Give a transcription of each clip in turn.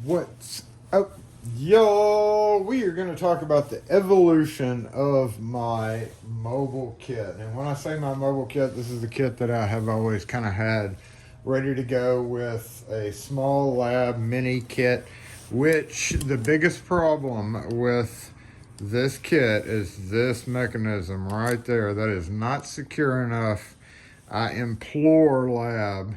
What's up, y'all? We are going to talk about the evolution of my mobile kit. And when I say my mobile kit, this is the kit that I have always kind of had ready to go with a small lab mini kit, which the biggest problem with this kit is this mechanism right there. That is not secure enough. I implore lab,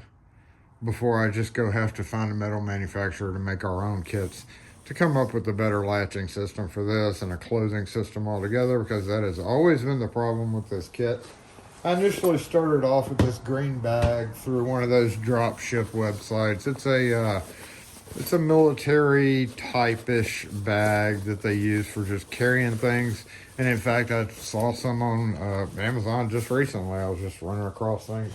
before I just go have to find a metal manufacturer to make our own kits, to come up with a better latching system for this and a closing system altogether, because that has always been the problem with this kit. I initially started off with this green bag through one of those drop ship websites. It's a military type-ish bag that they use for just carrying things. And in fact, I saw some on Amazon just recently. I was just running across things.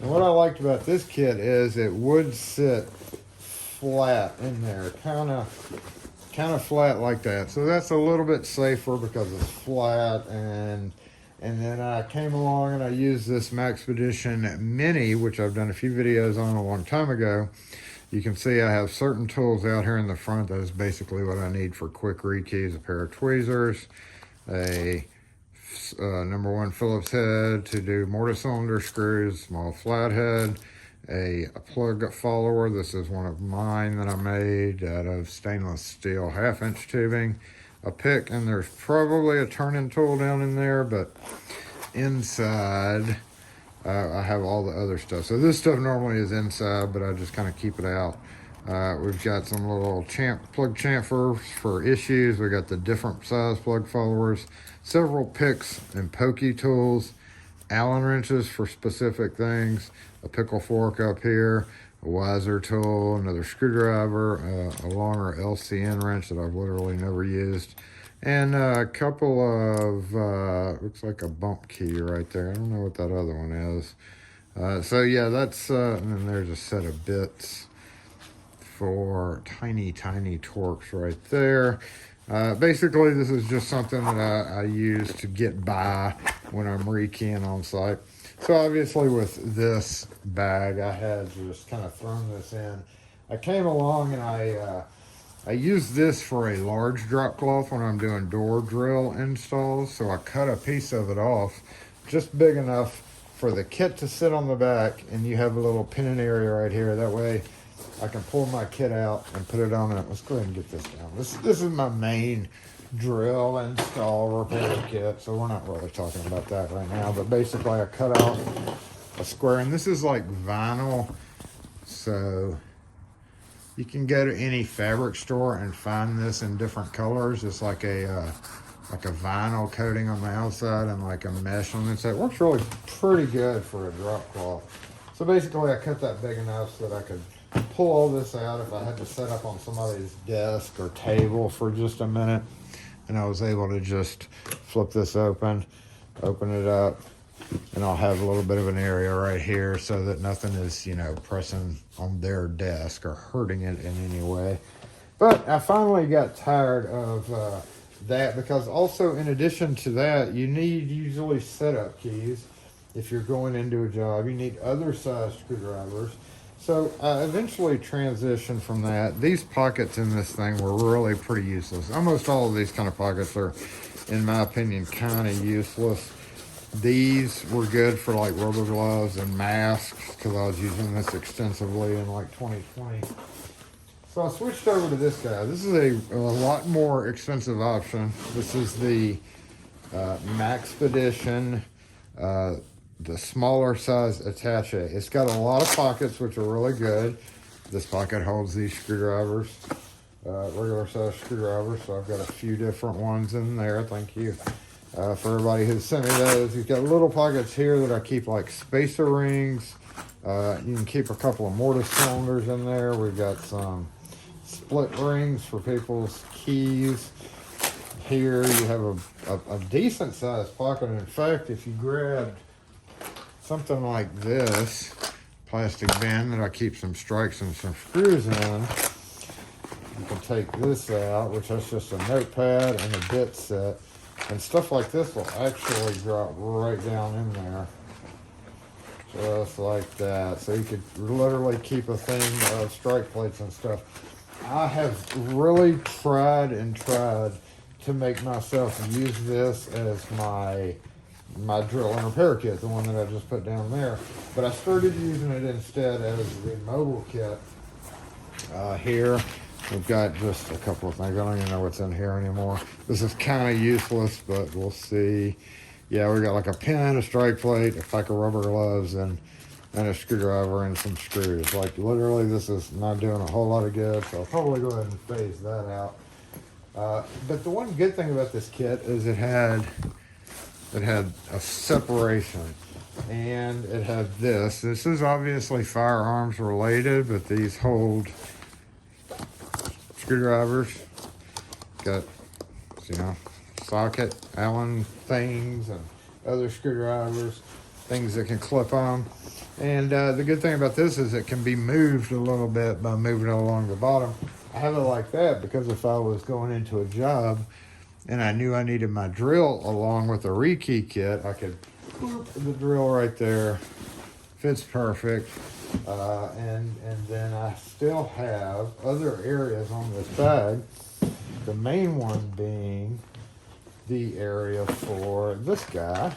And what I liked about this kit is it would sit flat in there, kind of flat like that. So that's a little bit safer because it's flat. And then I came along and I used this Maxpedition Mini, which I've done a few videos on a long time ago. You can see I have certain tools out here in the front. That is basically what I need for quick rekeys: a pair of tweezers, a number 1 Phillips head to do mortise cylinder screws, small flathead, a plug follower. This is one of mine that I made out of stainless steel 1/2-inch tubing, a pick, and there's probably a turning tool down in there, but inside I have all the other stuff. So this stuff normally is inside, but I just kind of keep it out. We've got some little plug chamfers for issues. We got the different size plug followers, several picks and pokey tools, Allen wrenches for specific things, a pickle fork up here, a wiser tool, another screwdriver, a longer LCN wrench that I've literally never used, and a couple of, looks like a bump key right there. I don't know what that other one is. So yeah, that's, and then there's a set of bits for tiny torques right there. Basically, this is just something that I use to get by when I'm rekeying on site. So obviously with this bag, I had just kind of thrown this in. I came along and I use this for a large drop cloth when I'm doing door drill installs. So I cut a piece of it off just big enough for the kit to sit on the back, and you have a little pinning area right here. That way I can pull my kit out and put it on it. Let's go ahead and get this down. This is my main drill install repair kit, so we're not really talking about that right now. But basically, I cut out a square, and this is like vinyl, so you can go to any fabric store and find this in different colors. It's like a vinyl coating on the outside and like a mesh on the inside. It works really pretty good for a drop cloth. So basically, I cut that big enough so that I could pull all this out if I had to set up on somebody's desk or table for just a minute. And I was able to just flip this open it up, and I'll have a little bit of an area right here so that nothing is, pressing on their desk or hurting it in any way. But I finally got tired of that, because also in addition to that, you need usually setup keys. If you're going into a job, you need other size screwdrivers. So I eventually transitioned from that. These pockets in this thing were really pretty useless. Almost all of these kind of pockets are, in my opinion, kind of useless. These were good for like rubber gloves and masks, because I was using this extensively in like 2020. So I switched over to this guy. This is a lot more expensive option. This is the Maxpedition, the smaller size attache. It's got a lot of pockets, which are really good. This pocket holds these screwdrivers, regular size screwdrivers. So I've got a few different ones in there. Thank you for everybody who sent me those. You've got little pockets here that I keep like spacer rings. You can keep a couple of mortise cylinders in there. We've got some split rings for people's keys. Here you have a decent sized pocket. In fact, if you grabbed something like this plastic bin that I keep some strikes and some screws in, you can take this out, which is just a notepad and a bit set, and stuff like this will actually drop right down in there, just like that. So you could literally keep a thing of strike plates and stuff. I have really tried to make myself use this as my drill and repair kit, the one that I just put down there. But I started using it instead as the mobile kit. Here, we've got just a couple of things. I don't even know what's in here anymore. This is kind of useless, but we'll see. Yeah, we got like a pin, a strike plate, a pack of rubber gloves, and a screwdriver and some screws. Like literally, this is not doing a whole lot of good, so I'll probably go ahead and phase that out. But the one good thing about this kit is it had a separation, and it had this. This is obviously firearms related, but these hold screwdrivers. Got, you know, socket, Allen things, and other screwdrivers, things that can clip on. And the good thing about this is it can be moved a little bit by moving it along the bottom. I have it like that because if I was going into a job and I knew I needed my drill along with a Rekey kit, I could put the drill right there. Fits perfect. And then I still have other areas on this bag. The main one being the area for this guy.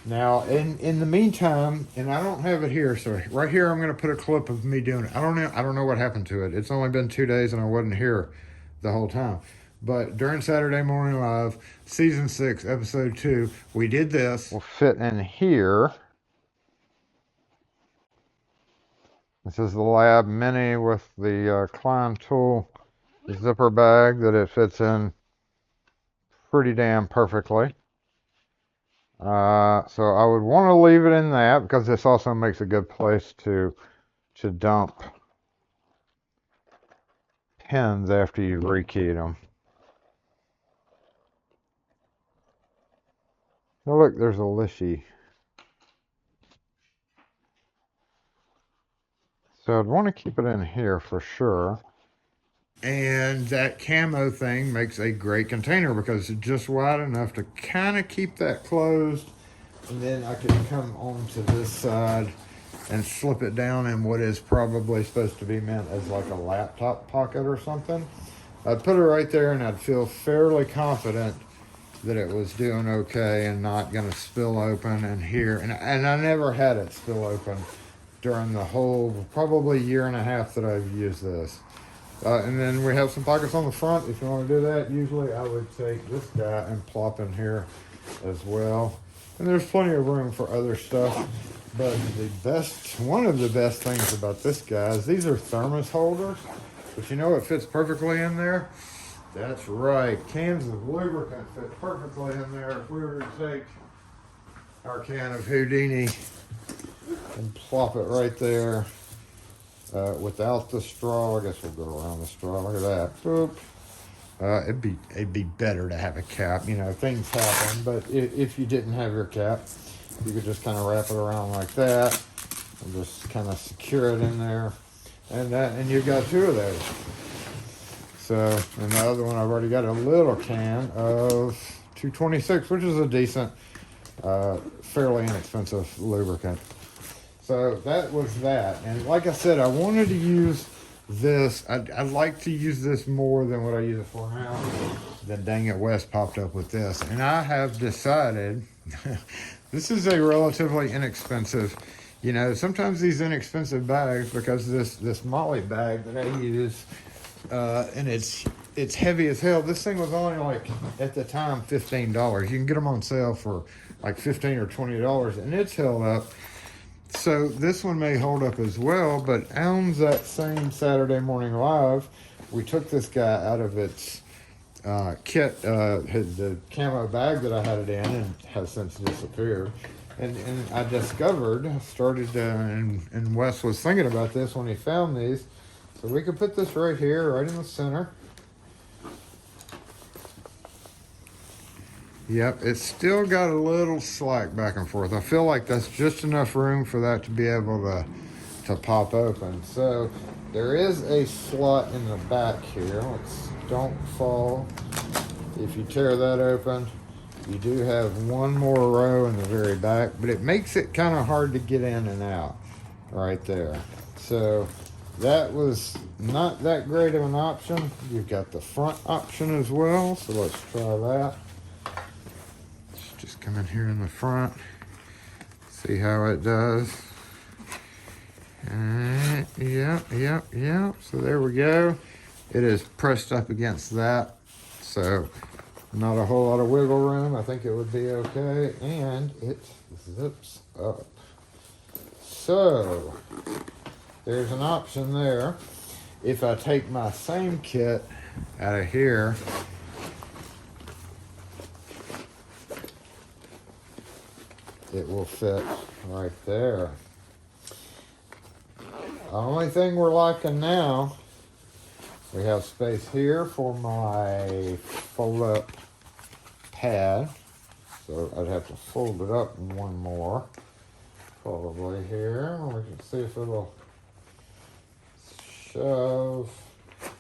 Now, in the meantime, and I don't have it here, so right here I'm going to put a clip of me doing it. I don't know what happened to it. It's only been 2 days and I wasn't here the whole time. But during Saturday Morning Live, Season 6, Episode 2, we did this. We'll fit in here. This is the Lab Mini with the Klein Tool zipper bag that it fits in pretty damn perfectly. So I would want to leave it in that because this also makes a good place to dump pins after you've rekeyed them. Oh look, there's a Lishy. So I'd want to keep it in here for sure. And that camo thing makes a great container because it's just wide enough to kind of keep that closed. And then I can come onto this side and slip it down in what is probably supposed to be meant as like a laptop pocket or something. I'd put it right there and I'd feel fairly confident that it was doing okay and not going to spill open in here. And I never had it spill open during the whole probably year and a half that I've used this. And then we have some pockets on the front. If you want to do that, usually I would take this guy and plop in here as well. And there's plenty of room for other stuff. But one of the best things about this guy is these are thermos holders. But you know what fits perfectly in there? That's right. Cans of lubricant fit perfectly in there. If we were to take our can of Houdini and plop it right there. Without the straw, I guess we'll go around the straw. Look at that. Boop. It'd be better to have a cap. You know, things happen, but if you didn't have your cap, you could just kind of wrap it around like that and just kind of secure it in there. And you've got two of those. So, and the other one, I've already got a little can of 226, which is a decent, fairly inexpensive lubricant. So that was that. And like I said, I wanted to use this. I'd like to use this more than what I use it for now. Then Dangit Wes popped up with this. And I have decided, this is a relatively inexpensive, you know, sometimes these inexpensive bags, because this Molly bag that I use, and it's heavy as hell. This thing was only like, at the time, $15. You can get them on sale for like $15 or $20, and it's held up. So this one may hold up as well, but on that same Saturday Morning Live, we took this guy out of its kit, the camo bag that I had it in, and has since disappeared. And I started, and Wes was thinking about this when he found these. So we could put this right here, right in the center. Yep, it's still got a little slack back and forth. I feel like that's just enough room for that to be able to pop open. So there is a slot in the back here. Don't fall. If you tear that open, you do have one more row in the very back, but it makes it kind of hard to get in and out right there. So that was not that great of an option. You've got the front option as well, so let's try that. Let's just come in here in the front, see how it does. Yep. So there we go. It is pressed up against that, so not a whole lot of wiggle room. I think it would be okay, and it zips up. So there's an option there. If I take my same kit out of here, it will fit right there. The only thing we're lacking now, we have space here for my fold-up pad. So I'd have to fold it up one more, probably here. We can see if it'll shove.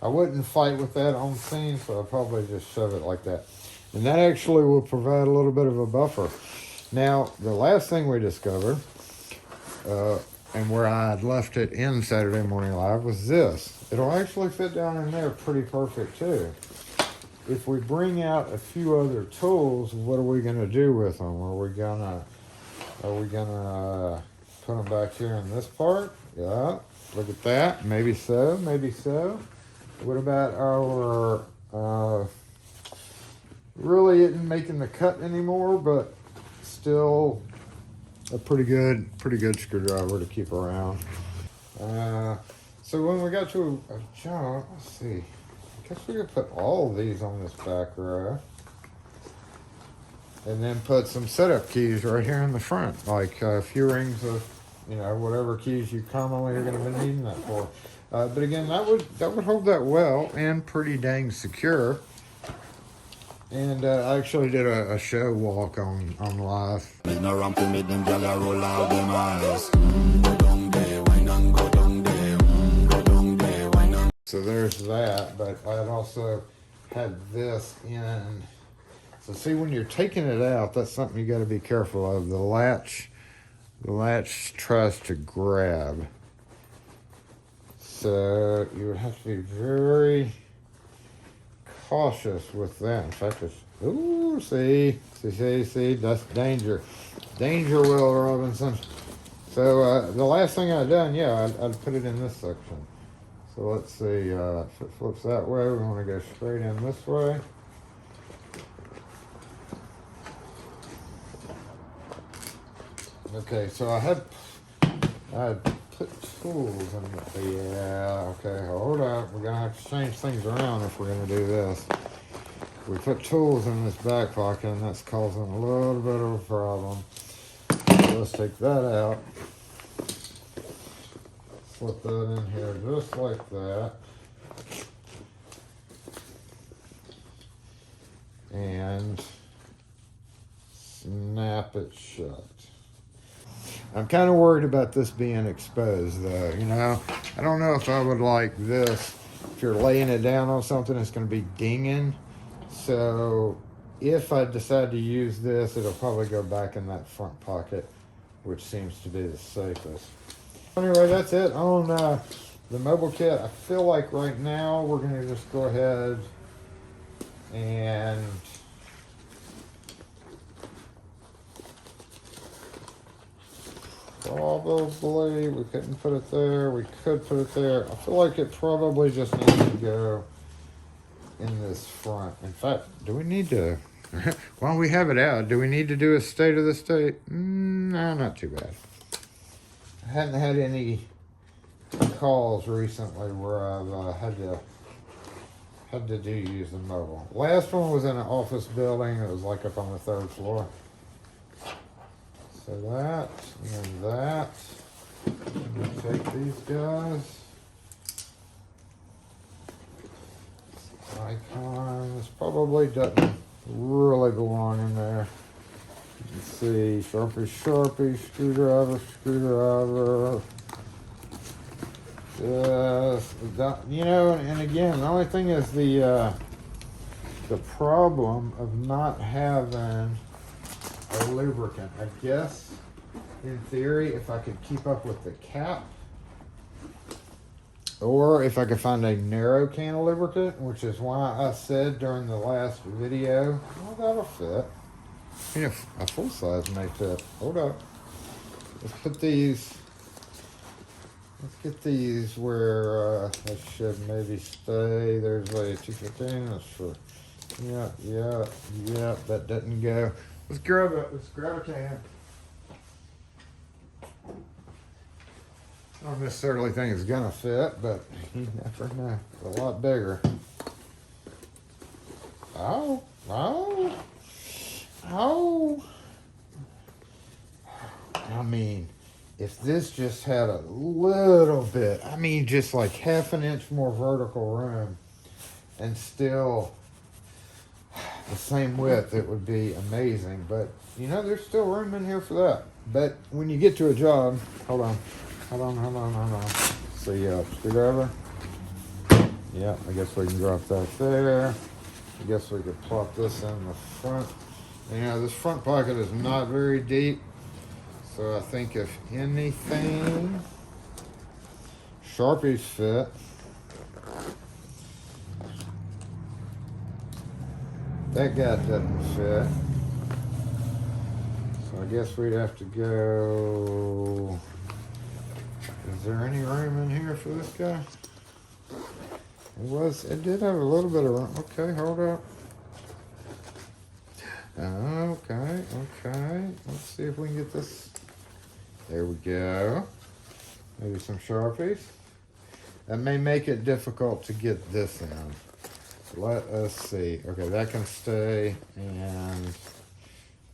I wouldn't fight with that on scene, so I'll probably just shove it like that. And that actually will provide a little bit of a buffer. Now, the last thing we discovered, and where I had left it in Saturday Morning Live, was this. It'll actually fit down in there pretty perfect too. If we bring out a few other tools, what are we gonna do with them? Are we gonna put them back here in this part? Yeah, look at that. Maybe so, maybe so. What about our, really isn't making the cut anymore, but still a pretty good screwdriver to keep around. So when we got to a jump, let's see. I guess we could put all of these on this back row. And then put some setup keys right here in the front, like a few rings of, whatever keys you commonly are going to be needing that for. But again, that would hold that well and pretty dang secure. And I actually did a show walk on live. So there's that, but I'd also had this in. So see, when you're taking it out, that's something you got to be careful of. The latch tries to grab. So you would have to be very cautious with that. In fact, see, that's danger. Danger, Will Robinson. So the last thing I'd done, I'd put it in this section. So let's see, if it flips that way, we want to go straight in this way. Okay, so I had put tools in the, okay, hold up. We're gonna have to change things around if we're gonna do this. We put tools in this back pocket, and that's causing a little bit of a problem. So let's take that out. Slip that in here just like that. And snap it shut. I'm kind of worried about this being exposed though, I don't know if I would like this. If you're laying it down on something, it's going to be dinging. So if I decide to use this, it'll probably go back in that front pocket, which seems to be the safest. Anyway, that's it on the mobile kit. I feel like right now we're going to just go ahead and probably, we couldn't put it there, we could put it there. I feel like it probably just needs to go in this front. In fact, do we need to, while we have it out, do we need to do a state of the state? No, not too bad. I hadn't had any calls recently where I've had to use the mobile. Last one was in an office building. It was like up on the 3rd floor. So that, and that. I'm gonna take these guys. Icon, this probably doesn't really belong in there. You can see, Sharpie, screwdriver. Yes, and again, the only thing is the problem of not having a lubricant. I guess, in theory, if I could keep up with the cap, Or if I could find a narrow can of lubricant, which is why I said during the last video, well, that'll fit. You know, a full size may fit. Hold up. Let's put these. Let's get these where they should maybe stay. There's a 215. That's for. Yeah. That doesn't go. Let's grab it. Let's grab a can. I don't necessarily think it's gonna fit, but you never know. It's a lot bigger. Oh. I mean, if this just had a little bit, I mean, just like half an inch more vertical room and still the same width, it would be amazing. But, you know, there's still room in here for that. But when you get to a job, hold on. See, screwdriver. Yeah, I guess we can drop that there. I guess we could plop this in the front. You know, this front pocket is not very deep. So I think if anything, Sharpies fit. That guy doesn't fit. So I guess we'd have to go. Is there any room in here for this guy? It did have a little bit of room. Okay, hold up. Okay. Let's see if we can get this. There we go. Maybe some Sharpies. That may make it difficult to get this in. So let us see. Okay, that can stay, and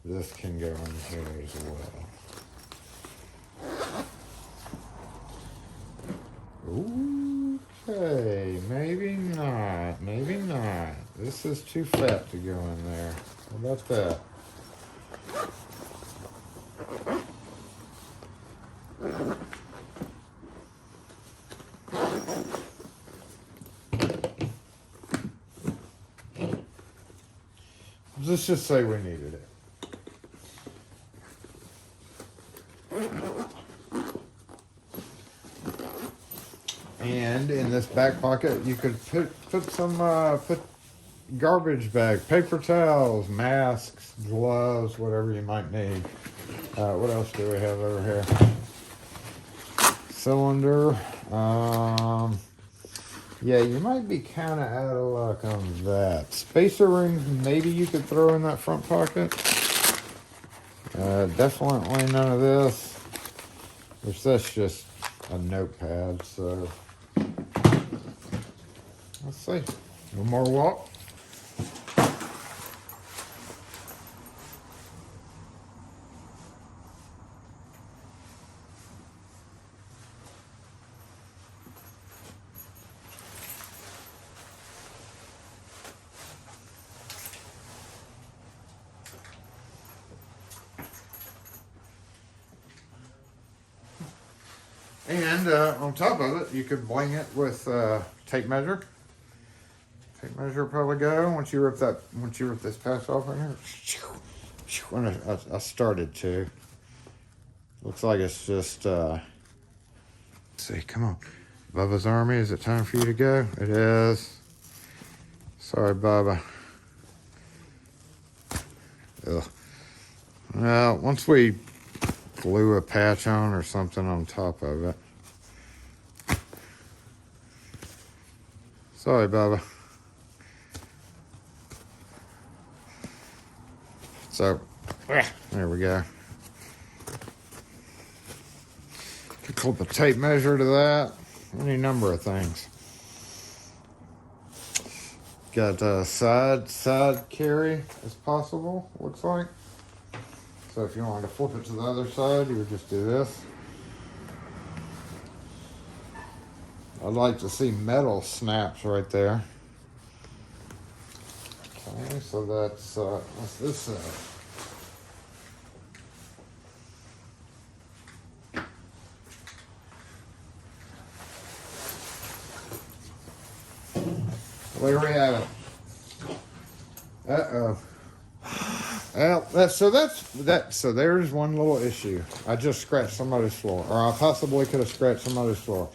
this can go in here as well. Okay, maybe not. This is too fat to go in there. How about that? Let's just say we needed it. And in this back pocket, you could put some put garbage bag, paper towels, masks, gloves, whatever you might need. What else do we have over here? Cylinder. Yeah, you might be kind of out of luck on that. Spacer rings, maybe you could throw in that front pocket. Definitely none of this. Which that's just a notepad, so let's see. One more walk. And on top of it, you could bling it with tape measure. Tape measure will probably go once you rip this patch off in here. When I started to. Looks like it's just. Let's see, come on, Bubba's Army. Is it time for you to go? It is. Sorry, Bubba. Ugh. Well, once we glue a patch on or something on top of it. Sorry, Bubba. So, there we go. Could clip a tape measure to that. Any number of things. Got side carry as possible, looks like. So if you wanted to flip it to the other side, you would just do this. I'd like to see metal snaps right there. Okay, so what's this side? There we have it. Uh-oh. Well, so there's one little issue. I just scratched somebody's floor, or I possibly could have scratched somebody's floor.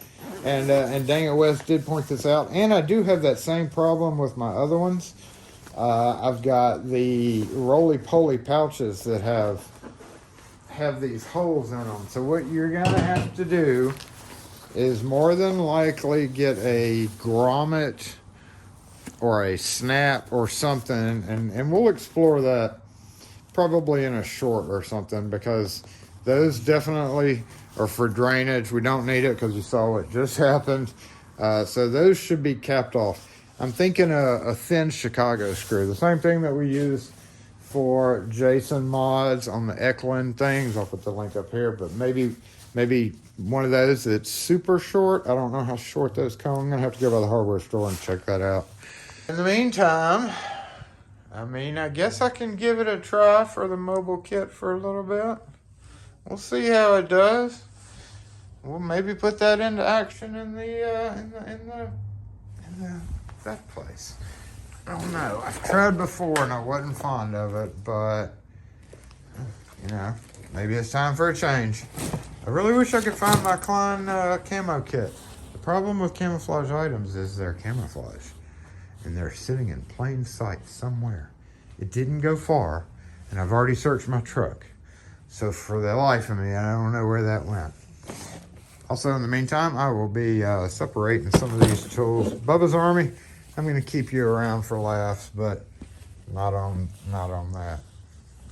And Dangit Wes did point this out. And I do have that same problem with my other ones. I've got the roly-poly pouches that have these holes in them. So what you're going to have to do is more than likely get a grommet or a snap or something, and we'll explore that probably in a short or something, because those definitely are for drainage. We don't need it because you saw what just happened. So those should be capped off. I'm thinking a thin Chicago screw, the same thing that we use for Jason mods on the Eklund things. I'll put the link up here, but maybe one of those that's super short. I don't know how short those come. I'm gonna have to go by the hardware store and check that out. In the meantime, I guess I can give it a try for the mobile kit for a little bit. We'll see how it does. We'll maybe put that into action in that place. I don't know. I've tried before and I wasn't fond of it, but maybe it's time for a change. I really wish I could find my Klein camo kit. The problem with camouflage items is they're camouflage, and they're sitting in plain sight somewhere. It didn't go far, and I've already searched my truck. So for the life of me, I don't know where that went. Also, in the meantime, I will be separating some of these tools. Bubba's Army, I'm going to keep you around for laughs, but not on that.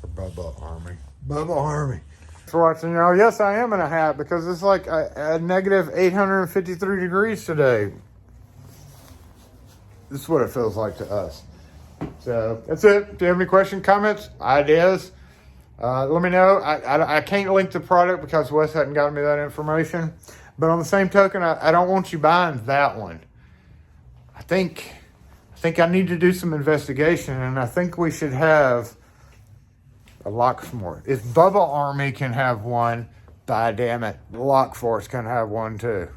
For Bubba Army. Bubba Army. Thanks for watching, y'all. Yes, I am in a hat because it's like a negative 853 degrees today. This is what it feels like to us. So that's it. If you have any questions, comments, ideas, let me know. I can't link the product because Wes hadn't gotten me that information. But on the same token, I don't want you buying that one. I think I need to do some investigation, and I think we should have a Locksmith. If Bubba Army can have one, by damn it, LockForce can have one too.